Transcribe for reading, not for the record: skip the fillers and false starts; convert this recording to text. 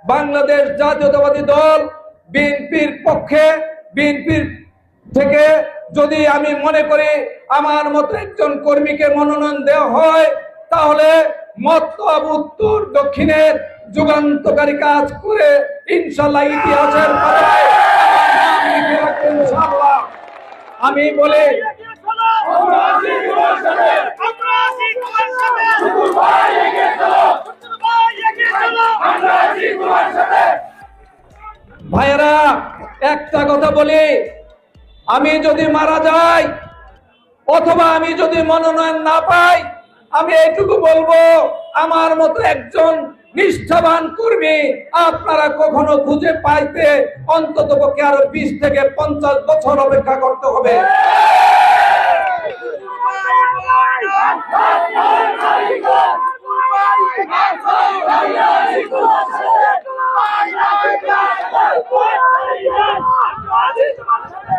বাংলাদেশ জাতীয়তাবাদী দল বিএনপির পক্ষে, বিএনপির থেকে যদি আমি মনে করি আমার মতো একজন কর্মীকে মনোনয়ন দেওয়া হয়, তাহলে মতলব উত্তর দক্ষিণের যুগান্তকারী কাজ করে ইনশাআল্লাহ ইতিহাসের পাতায় ইনশাআল্লাহ। আমি বলি ভাইয়েরা, একটা কথা বলি, আমি যদি মারা যাই অথবা আমি যদি মনোনয়ন না পাই, আমি এইটুকু বলবো, আমার মতো একজন নিষ্ঠাবান কর্মী আপনারা কখনো খুঁজে পাইতে অন্তত পক্ষে আরো 20 থেকে 50 বছর অপেক্ষা করতে হবে।